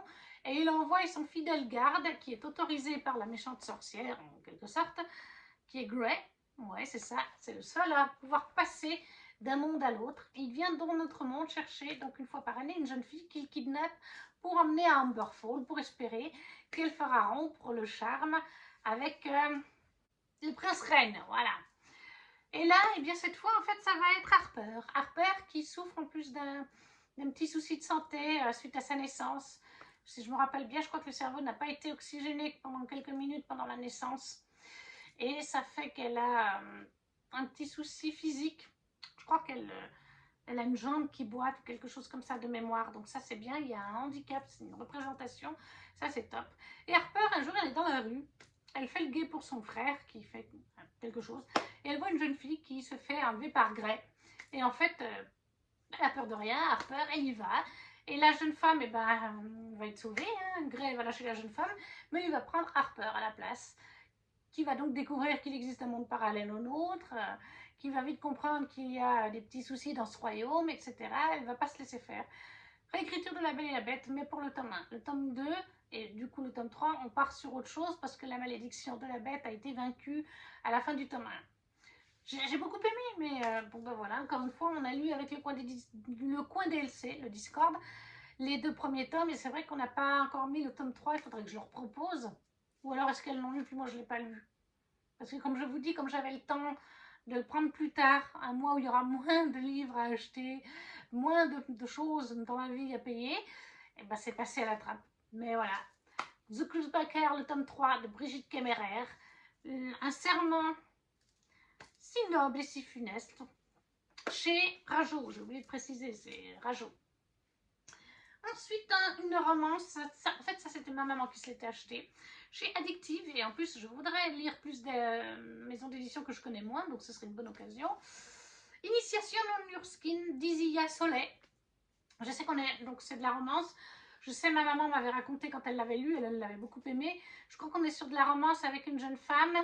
et il envoie son fidèle garde, qui est autorisé par la méchante sorcière, en quelque sorte, qui est Grey. Ouais, c'est ça, c'est le seul à pouvoir passer d'un monde à l'autre. Il vient dans notre monde chercher, donc une fois par année, une jeune fille qu'il kidnappe pour emmener à Umberfall, pour espérer qu'elle fera rompre le charme avec le prince reine, voilà. Et là, eh bien, cette fois, en fait, ça va être Harper. Harper qui souffre en plus d'un petit souci de santé suite à sa naissance. Si je me rappelle bien, je crois que le cerveau n'a pas été oxygéné pendant quelques minutes pendant la naissance. Et ça fait qu'elle a un petit souci physique. Je crois qu'elle a une jambe qui boite ou quelque chose comme ça de mémoire. Donc ça, c'est bien. Il y a un handicap, c'est une représentation. Ça, c'est top. Et Harper, un jour, elle est dans la rue. Elle fait le guet pour son frère qui fait quelque chose. Et elle voit une jeune fille qui se fait enlever par Grey. Et en fait, elle a peur de rien. Harper, elle y va. Et la jeune femme, eh ben, va être sauvée. Hein. Grey va lâcher la jeune femme. Mais il va prendre Harper à la place, qui va donc découvrir qu'il existe un monde parallèle au nôtre, qui va vite comprendre qu'il y a des petits soucis dans ce royaume, etc. Elle ne va pas se laisser faire. Réécriture de La Belle et la Bête, mais pour le tome 1. Le tome 2, et du coup le tome 3, on part sur autre chose parce que la malédiction de la bête a été vaincue à la fin du tome 1. J'ai beaucoup aimé, mais bon ben voilà, encore une fois, on a lu avec le coin DLC, le Discord, les 2 premiers tomes, et c'est vrai qu'on n'a pas encore mis le tome 3, il faudrait que je leur propose. Ou alors est-ce qu'elles l'ont lu, puis moi je ne l'ai pas lu. Parce que comme je vous dis, comme j'avais le temps de le prendre plus tard, un mois où il y aura moins de livres à acheter, moins de choses dans la vie à payer, et ben c'est passé à la trappe. Mais voilà. The Crucibaker, le tome 3 de Brigitte Kemmerer. Un serment si noble et si funeste. Chez Rajo, j'ai oublié de préciser, c'est Rajo. Ensuite, une romance, en fait ça c'était ma maman qui se l'était achetée, chez Addictive, et en plus je voudrais lire plus des maisons d'édition que je connais moins, donc ce serait une bonne occasion. Initiation on Your Skin d'Isia Soleil. Je sais qu'on est, donc c'est de la romance, je sais ma maman m'avait raconté quand elle l'avait lu, elle l'avait beaucoup aimé. Je crois qu'on est sur de la romance avec une jeune femme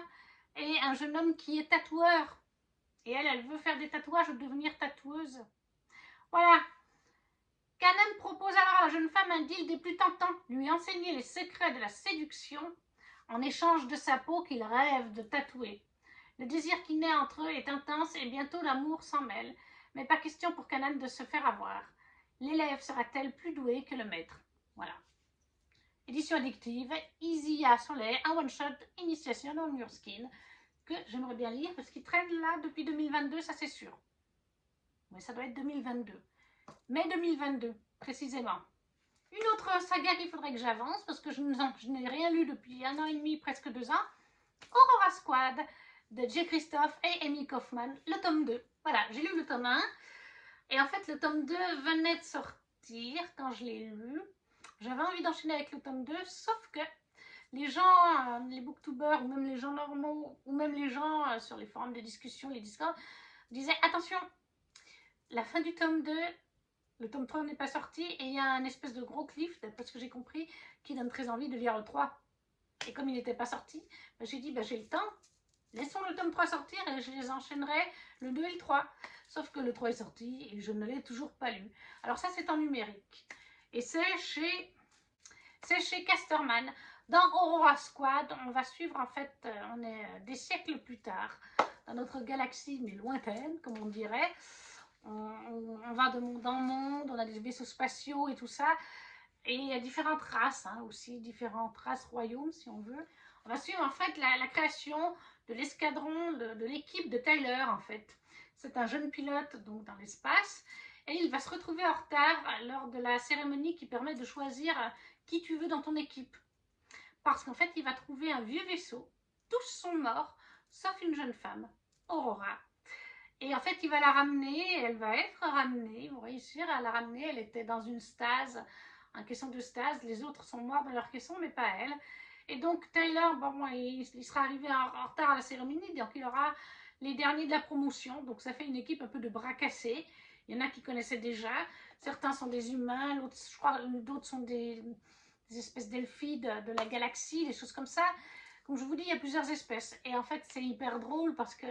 et un jeune homme qui est tatoueur, et elle veut faire des tatouages ou devenir tatoueuse. Voilà. Kanan propose alors à la jeune femme un deal des plus tentants, lui enseigner les secrets de la séduction en échange de sa peau qu'il rêve de tatouer. Le désir qui naît entre eux est intense et bientôt l'amour s'en mêle, mais pas question pour Kanan de se faire avoir. L'élève sera-t-elle plus douée que le maître? Voilà. Édition addictive, Isia Soleil, un one-shot, Initiation on Your Skin, que j'aimerais bien lire parce qu'il traîne là depuis 2022, ça c'est sûr. Mais ça doit être 2022. Mai 2022, précisément. Une autre saga qu'il faudrait que j'avance, parce que je n'ai rien lu depuis 1 an et demi, presque 2 ans. Aurora Squad, de J. Christophe et Amy Kaufman, le tome 2. Voilà, j'ai lu le tome 1, et en fait le tome 2 venait de sortir quand je l'ai lu. J'avais envie d'enchaîner avec le tome 2, sauf que les gens, les booktubers, ou même les gens normaux, ou même les gens sur les forums de discussion, les Discord, disaient attention, la fin du tome 2, le tome 3 n'est pas sorti, et il y a un espèce de gros cliff, d'après ce que j'ai compris, qui donne très envie de lire le 3. Et comme il n'était pas sorti, j'ai dit, j'ai le temps, laissons le tome 3 sortir et je les enchaînerai le 2 et le 3. Sauf que le 3 est sorti et je ne l'ai toujours pas lu. Alors ça, c'est en numérique. Et c'est chez Casterman. Dans Aurora Squad, on va suivre, en fait, on est des siècles plus tard, dans notre galaxie, mais lointaine, comme on dirait. On va de monde en monde, on a des vaisseaux spatiaux et tout ça. Et il y a différentes races aussi, différentes races royaumes si on veut. On va suivre en fait la création de l'escadron, de l'équipe de Tyler en fait. C'est un jeune pilote donc dans l'espace et il va se retrouver en retard lors de la cérémonie qui permet de choisir qui tu veux dans ton équipe. Parce qu'en fait il va trouver un vieux vaisseau, tous sont morts sauf une jeune femme, Aurora. Et en fait, il va la ramener, elle va être ramenée, ils vont réussir à la ramener. Elle était dans une stase, un caisson de stase, les autres sont morts dans leur caisson, mais pas elle. Et donc Taylor, bon, il sera arrivé en retard à la cérémonie, donc il aura les derniers de la promotion. Donc ça fait une équipe un peu de bras cassés. Il y en a qui connaissaient déjà. Certains sont des humains, je crois d'autres sont des espèces d'elfies de la galaxie, des choses comme ça. Comme je vous dis, il y a plusieurs espèces. Et en fait, c'est hyper drôle parce que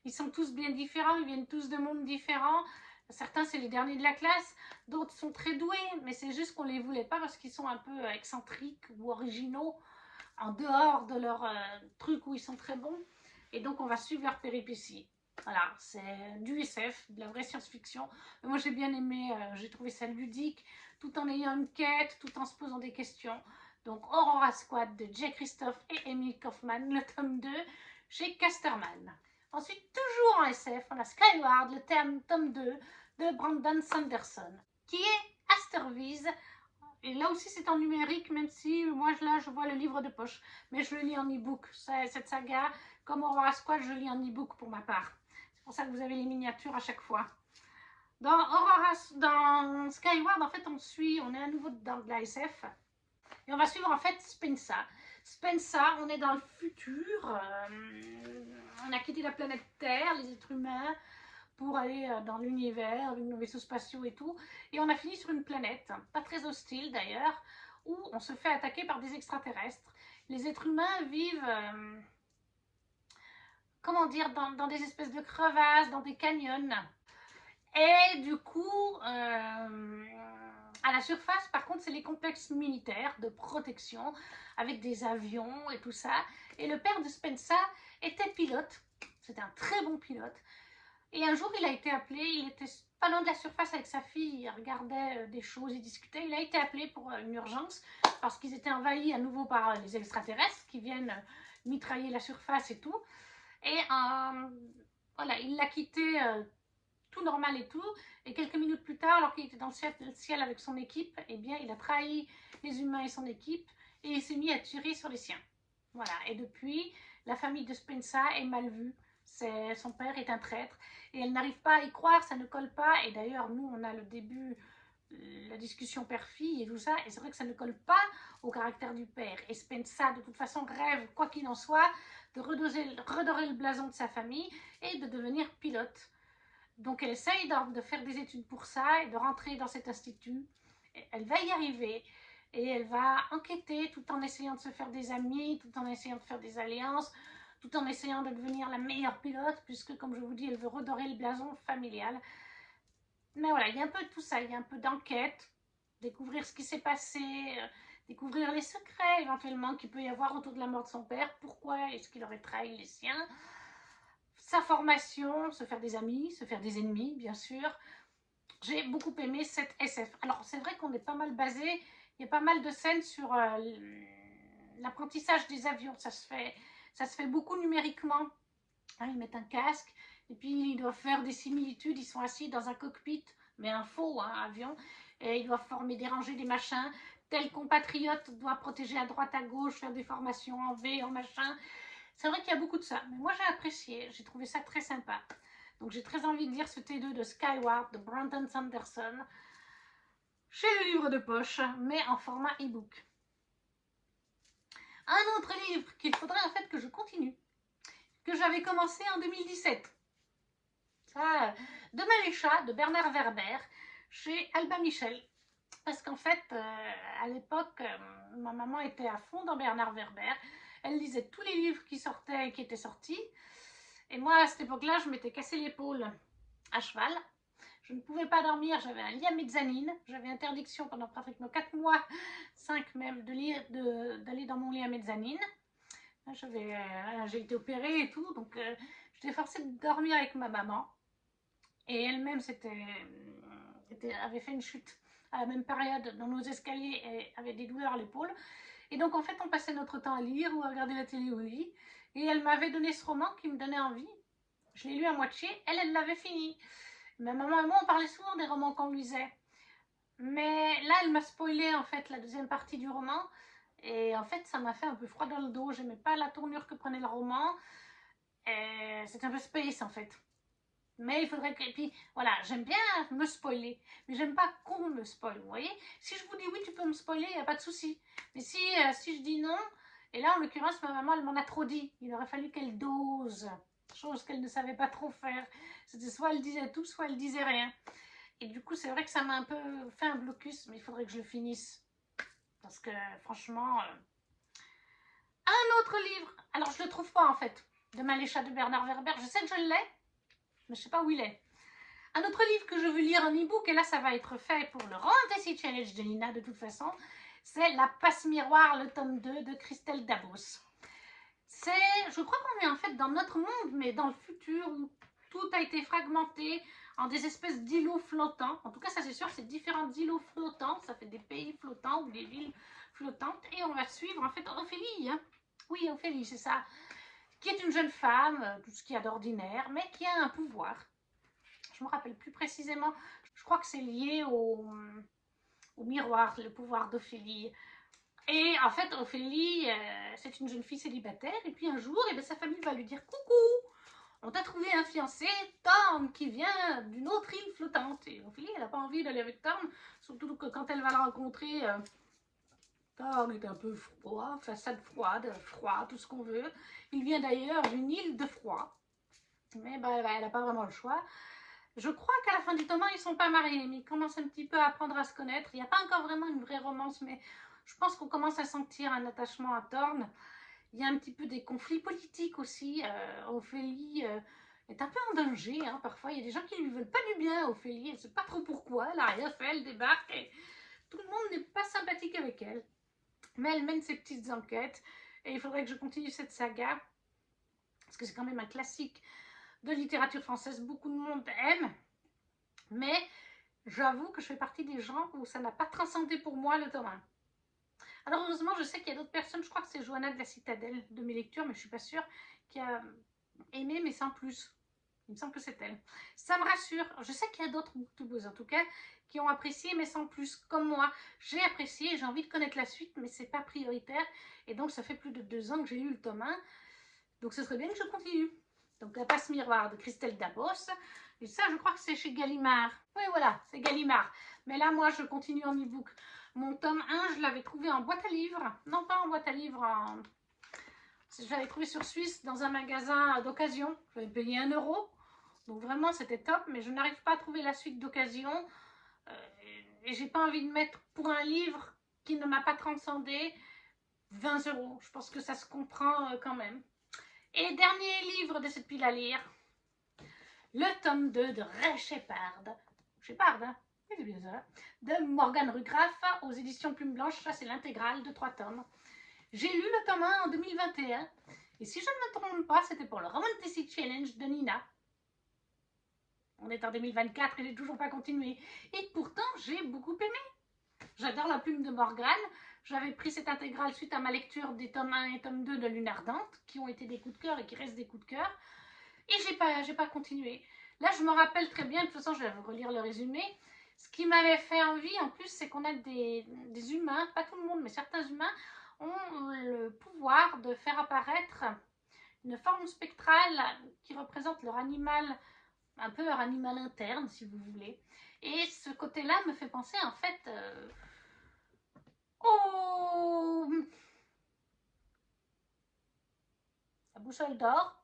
ils sont tous bien différents, ils viennent tous de mondes différents. Certains, c'est les derniers de la classe, d'autres sont très doués, mais c'est juste qu'on ne les voulait pas parce qu'ils sont un peu excentriques ou originaux en dehors de leur truc où ils sont très bons. Et donc, on va suivre leur péripéties. Voilà, c'est du SF, de la vraie science-fiction. Moi, j'ai bien aimé, j'ai trouvé ça ludique, tout en ayant une quête, tout en se posant des questions. Donc, Aurora Squad de Jay Christophe et Emily Kaufman, le tome 2, chez Casterman. Ensuite, toujours en SF, on a Skyward, le tome 2 de Brandon Sanderson, qui est Asterviz. Et là aussi, c'est en numérique, même si moi, là, je vois le livre de poche. Mais je le lis en e-book. Cette saga, comme Aurora Squad, je lis en e-book pour ma part. C'est pour ça que vous avez les miniatures à chaque fois. Dans Skyward, en fait, on est à nouveau dans de la SF. Et on va suivre, en fait, Spensa. Spensa, on est dans le futur. On a quitté la planète Terre, les êtres humains, pour aller dans l'univers, avec nos vaisseaux spatiaux et tout. Et on a fini sur une planète, pas très hostile d'ailleurs, où on se fait attaquer par des extraterrestres. Les êtres humains vivent, comment dire, dans des espèces de crevasses, dans des canyons. Et du coup, à la surface, par contre, c'est les complexes militaires de protection, avec des avions et tout ça. Et le père de Spencer était pilote, c'était un très bon pilote. Et un jour, il a été appelé, il était pas loin de la surface avec sa fille, il regardait des choses, il discutait. Il a été appelé pour une urgence parce qu'ils étaient envahis à nouveau par les extraterrestres qui viennent mitrailler la surface et tout. Et voilà, il l'a quitté tout normal et tout. Et quelques minutes plus tard, alors qu'il était dans le ciel avec son équipe, eh bien, il a trahi les humains et son équipe et il s'est mis à tirer sur les siens. Voilà, et depuis, la famille de Spencer est mal vue. Son père est un traître et elle n'arrive pas à y croire, ça ne colle pas. Et d'ailleurs, nous, on a le début, la discussion père-fille et tout ça, et c'est vrai que ça ne colle pas au caractère du père. Et Spencer, de toute façon, rêve, quoi qu'il en soit, de redorer le blason de sa famille et de devenir pilote. Donc elle essaye de faire des études pour ça et de rentrer dans cet institut. Elle va y arriver et elle va enquêter tout en essayant de se faire des amis, tout en essayant de faire des alliances, tout en essayant de devenir la meilleure pilote, puisque comme je vous dis, elle veut redorer le blason familial. Mais voilà, il y a un peu de tout ça, il y a un peu d'enquête, découvrir ce qui s'est passé, découvrir les secrets éventuellement qu'il peut y avoir autour de la mort de son père, pourquoi est-ce qu'il aurait trahi les siens, sa formation, se faire des amis, se faire des ennemis, bien sûr. J'ai beaucoup aimé cette SF. Alors, c'est vrai qu'on est pas mal basé, il y a pas mal de scènes sur l'apprentissage des avions. Ça se fait beaucoup numériquement. Hein, ils mettent un casque, et puis ils doivent faire des similitudes. Ils sont assis dans un cockpit, mais un faux avion, et ils doivent former des rangées, des machins. Tel compatriote doit protéger à droite, à gauche, faire des formations en V, en machin. C'est vrai qu'il y a beaucoup de ça, mais moi j'ai apprécié, j'ai trouvé ça très sympa. Donc j'ai très envie de lire ce T2 de Skyward de Brandon Sanderson chez le livre de poche, mais en format e-book. Un autre livre qu'il faudrait en fait que je continue, que j'avais commencé en 2017. Ça, De Maléchat de Bernard Werber chez Albin Michel. Parce qu'en fait, à l'époque, ma maman était à fond dans Bernard Werber. Elle lisait tous les livres qui sortaient et qui étaient sortis. Et moi, à cette époque-là, je m'étais cassé l'épaule à cheval. Je ne pouvais pas dormir, j'avais un lit à mezzanine. J'avais interdiction pendant pratiquement 4 mois, 5 même, d'aller dans mon lit à mezzanine. J'ai été opérée et tout, donc j'étais forcée de dormir avec ma maman. Et elle-même avait fait une chute à la même période dans nos escaliers et avait des douleurs à l'épaule. Et donc en fait, on passait notre temps à lire ou à regarder la télé au lit. Et elle m'avait donné ce roman qui me donnait envie. Je l'ai lu à moitié, elle l'avait fini. Ma maman et moi, on parlait souvent des romans qu'on lisait. Mais là, elle m'a spoilé en fait la deuxième partie du roman. Et en fait, ça m'a fait un peu froid dans le dos. J'aimais pas la tournure que prenait le roman. C'était un peu space en fait. Mais il faudrait que... Et puis, voilà, j'aime bien me spoiler. Mais j'aime pas qu'on me spoil, vous voyez. Si je vous dis oui, tu peux me spoiler, il n'y a pas de souci. Mais si je dis non, Et là, en l'occurrence, ma maman, elle m'en a trop dit. Il aurait fallu qu'elle dose, chose qu'elle ne savait pas trop faire. C'était soit elle disait tout, soit elle disait rien. Et du coup, c'est vrai que ça m'a un peu fait un blocus, mais il faudrait que je le finisse. Parce que, franchement... Un autre livre, alors je le trouve pas en fait, Demain les chats de Bernard Werber. Je sais que je l'ai, mais je sais pas où il est. Un autre livre que je veux lire en e-book, et là ça va être fait pour le Romantasy Challenge de Nina de toute façon, c'est La Passe Miroir, le tome 2 de Christelle Dabos. Je crois qu'on est en fait dans notre monde, mais dans le futur où tout a été fragmenté en des espèces d'îlots flottants. En tout cas, ça c'est sûr, c'est différents îlots flottants, ça fait des pays flottants ou des villes flottantes. Et on va suivre en fait Ophélie, hein. Oui, Ophélie, c'est ça, qui est une jeune femme, tout ce qu'il y a d'ordinaire, mais qui a un pouvoir. Je me rappelle plus précisément, je crois que c'est lié au miroir, le pouvoir d'Ophélie. Et en fait, Ophélie, c'est une jeune fille célibataire, et puis un jour, sa famille va lui dire « Coucou, on t'a trouvé un fiancé, Thorne, qui vient d'une autre île flottante. » Et Ophélie, elle n'a pas envie d'aller avec Thorne, surtout que quand elle va le rencontrer, Thorne est un peu froid, façade froide, froid, tout ce qu'on veut. Il vient d'ailleurs d'une île de froid, mais elle n'a pas vraiment le choix. Je crois qu'à la fin du tome 1, ils ne sont pas mariés, mais ils commencent un petit peu à apprendre à se connaître. Il n'y a pas encore vraiment une vraie romance, mais je pense qu'on commence à sentir un attachement à Thorne. Il y a un petit peu des conflits politiques aussi. Ophélie est un peu en danger, hein, parfois. Il y a des gens qui ne lui veulent pas du bien, Ophélie. Elle ne sait pas trop pourquoi. Elle n'a rien fait, elle débarque et tout le monde n'est pas sympathique avec elle. Mais elle mène ses petites enquêtes et il faudrait que je continue cette saga parce que c'est quand même un classique de littérature française. Beaucoup de monde aime, mais j'avoue que je fais partie des gens où ça n'a pas transcendé pour moi le tome 1. Alors heureusement, je sais qu'il y a d'autres personnes, je crois que c'est Johanna de la Citadelle de mes lectures, mais je ne suis pas sûre, qui a aimé mais sans plus. Il me semble que c'est elle. Ça me rassure. Je sais qu'il y a d'autres booktubers en tout cas qui ont apprécié mais sans plus. Comme moi, j'ai apprécié, j'ai envie de connaître la suite, mais c'est pas prioritaire. Et donc ça fait plus de 2 ans que j'ai lu le tome 1. Donc ce serait bien que je continue. Donc La Passe Miroir de Christelle Dabos. Et ça, je crois que c'est chez Gallimard. Oui, voilà, c'est Gallimard. Mais là, moi, je continue en e-book. Mon tome 1, je l'avais trouvé en boîte à livres. Non, pas en boîte à livres, je l'avais trouvé sur Suisse dans un magasin d'occasion. J'avais payé 1 €. Donc vraiment, c'était top. Mais je n'arrive pas à trouver la suite d'occasion. Et j'ai pas envie de mettre pour un livre qui ne m'a pas transcendé 20 €. Je pense que ça se comprend quand même. Et dernier livre de cette pile à lire, le tome 2 de Ray Shepard. Shepard, hein, c'est bien ça. De Morgane Rugraff aux éditions Plume Blanche. Ça, c'est l'intégrale de 3 tomes. J'ai lu le tome 1 en 2021. Et si je ne me trompe pas, c'était pour le Romantasy Challenge de Nina. On est en 2024 et j'ai toujours pas continué. Et pourtant, j'ai beaucoup aimé. J'adore la plume de Morgane. J'avais pris cette intégrale suite à ma lecture des tomes 1 et tome 2 de Lune Ardente, qui ont été des coups de cœur et qui restent des coups de cœur. Et j'ai pas continué. Là, je me rappelle très bien, de toute façon, je vais vous relire le résumé. Ce qui m'avait fait envie, en plus, c'est qu'on a des humains, pas tout le monde, mais certains humains, ont le pouvoir de faire apparaître une forme spectrale qui représente leur animal, un peu leur animal interne, si vous voulez. Et ce côté-là me fait penser, en fait, la boussole d'or,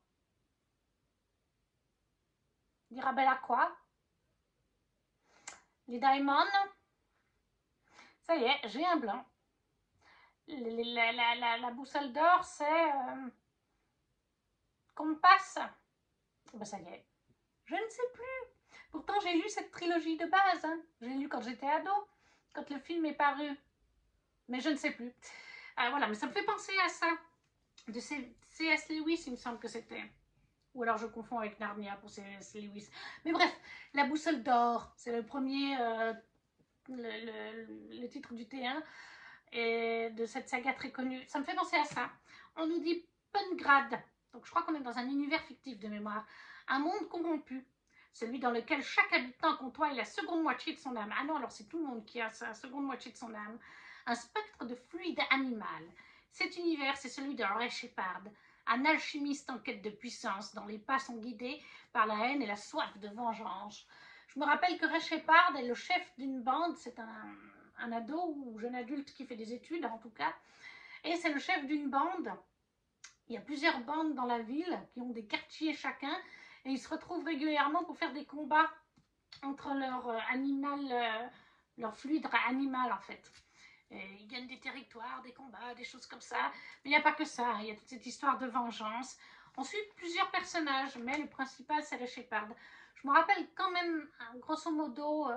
d'Irabel Aqua, les diamonds. Ça y est, j'ai un blanc. La boussole d'or, c'est Compas. Ben ça y est, je ne sais plus. Pourtant, j'ai lu cette trilogie de base. Hein. J'ai lu quand j'étais ado, quand le film est paru. Mais je ne sais plus. Voilà, mais ça me fait penser à ça. De C.S. Lewis, il me semble que c'était. Ou alors je confonds avec Narnia pour C.S. Lewis. Mais bref, La boussole d'or, c'est le premier, le titre du T1 et de cette saga très connue. Ça me fait penser à ça. On nous dit Pungrad. Donc je crois qu'on est dans un univers fictif de mémoire. Un monde corrompu. Celui dans lequel chaque habitant côtoie la seconde moitié de son âme. Ah non, alors c'est tout le monde qui a sa seconde moitié de son âme. Un spectre de fluide animal. Cet univers, c'est celui de Ray Shepard, un alchimiste en quête de puissance, dont les pas sont guidés par la haine et la soif de vengeance. Je me rappelle que Ray Shepard est le chef d'une bande, c'est un ado ou jeune adulte qui fait des études en tout cas, et c'est le chef d'une bande. Il y a plusieurs bandes dans la ville qui ont des quartiers chacun et ils se retrouvent régulièrement pour faire des combats entre leur animal, leur fluide animal en fait. Et ils gagnent des territoires, des combats, des choses comme ça. Mais il n'y a pas que ça, il y a toute cette histoire de vengeance. On suit plusieurs personnages, mais le principal c'est le Shepard. Je me rappelle quand même, grosso modo,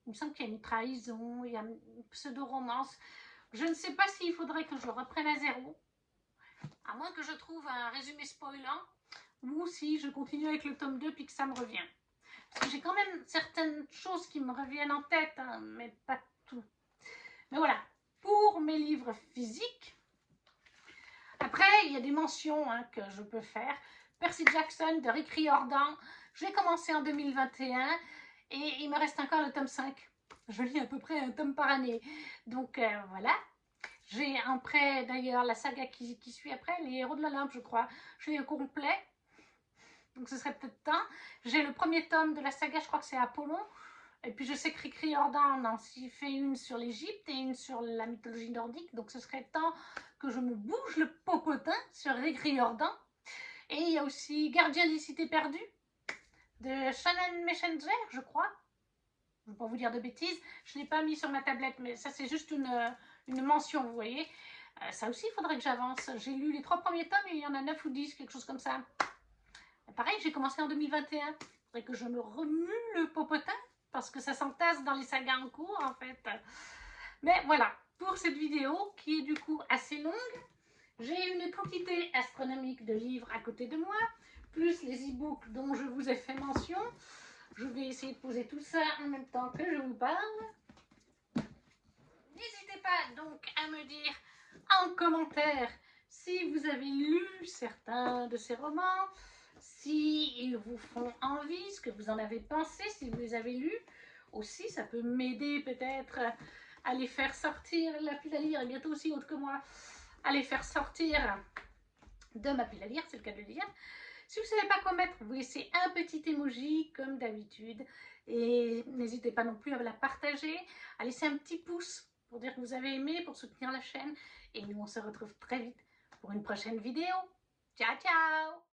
il me semble qu'il y a une trahison, il y a une pseudo-romance. Je ne sais pas s'il faudrait que je reprenne à zéro, à moins que je trouve un résumé spoilant, ou si je continue avec le tome 2 puis que ça me revient. Parce que j'ai quand même certaines choses qui me reviennent en tête, hein, mais pas tout. Mais voilà, pour mes livres physiques, après il y a des mentions que je peux faire. Percy Jackson de Rick Riordan, j'ai commencé en 2021 et il me reste encore le tome 5. Je lis à peu près un tome par année. Donc voilà. J'ai après d'ailleurs la saga qui suit après, les Héros de l'Olympe je crois. Je l'ai au complet. Donc ce serait peut-être temps. J'ai le premier tome de la saga, je crois que c'est Apollon. Et puis je sais que Rick Riordan en fait une sur l'Égypte et une sur la mythologie nordique. Donc ce serait temps que je me bouge le popotin sur Rick Riordan. Et il y a aussi Gardien des cités perdues de Shannon Messenger, je crois. Je ne vais pas vous dire de bêtises. Je ne l'ai pas mis sur ma tablette, mais ça c'est juste une mention, vous voyez. Ça aussi, il faudrait que j'avance. J'ai lu les 3 premiers tomes et il y en a 9 ou 10, quelque chose comme ça. Pareil, j'ai commencé en 2021. Il faudrait que je me remue le popotin parce que ça s'entasse dans les sagas en cours en fait. Mais voilà, pour cette vidéo qui est du coup assez longue, j'ai une quantité astronomique de livres à côté de moi, plus les e-books dont je vous ai fait mention. Je vais essayer de poser tout ça en même temps que je vous parle. N'hésitez pas donc à me dire en commentaire si vous avez lu certains de ces romans, si ils vous font envie, ce que vous en avez pensé, si vous les avez lus. Aussi, ça peut m'aider peut-être à les faire sortir. La pile à lire est bientôt aussi haute que moi. À les faire sortir de ma pile à lire, c'est le cas de le dire. Si vous ne savez pas quoi mettre, vous laissez un petit emoji comme d'habitude. Et n'hésitez pas non plus à la partager, à laisser un petit pouce pour dire que vous avez aimé, pour soutenir la chaîne. Et nous, on se retrouve très vite pour une prochaine vidéo. Ciao, ciao!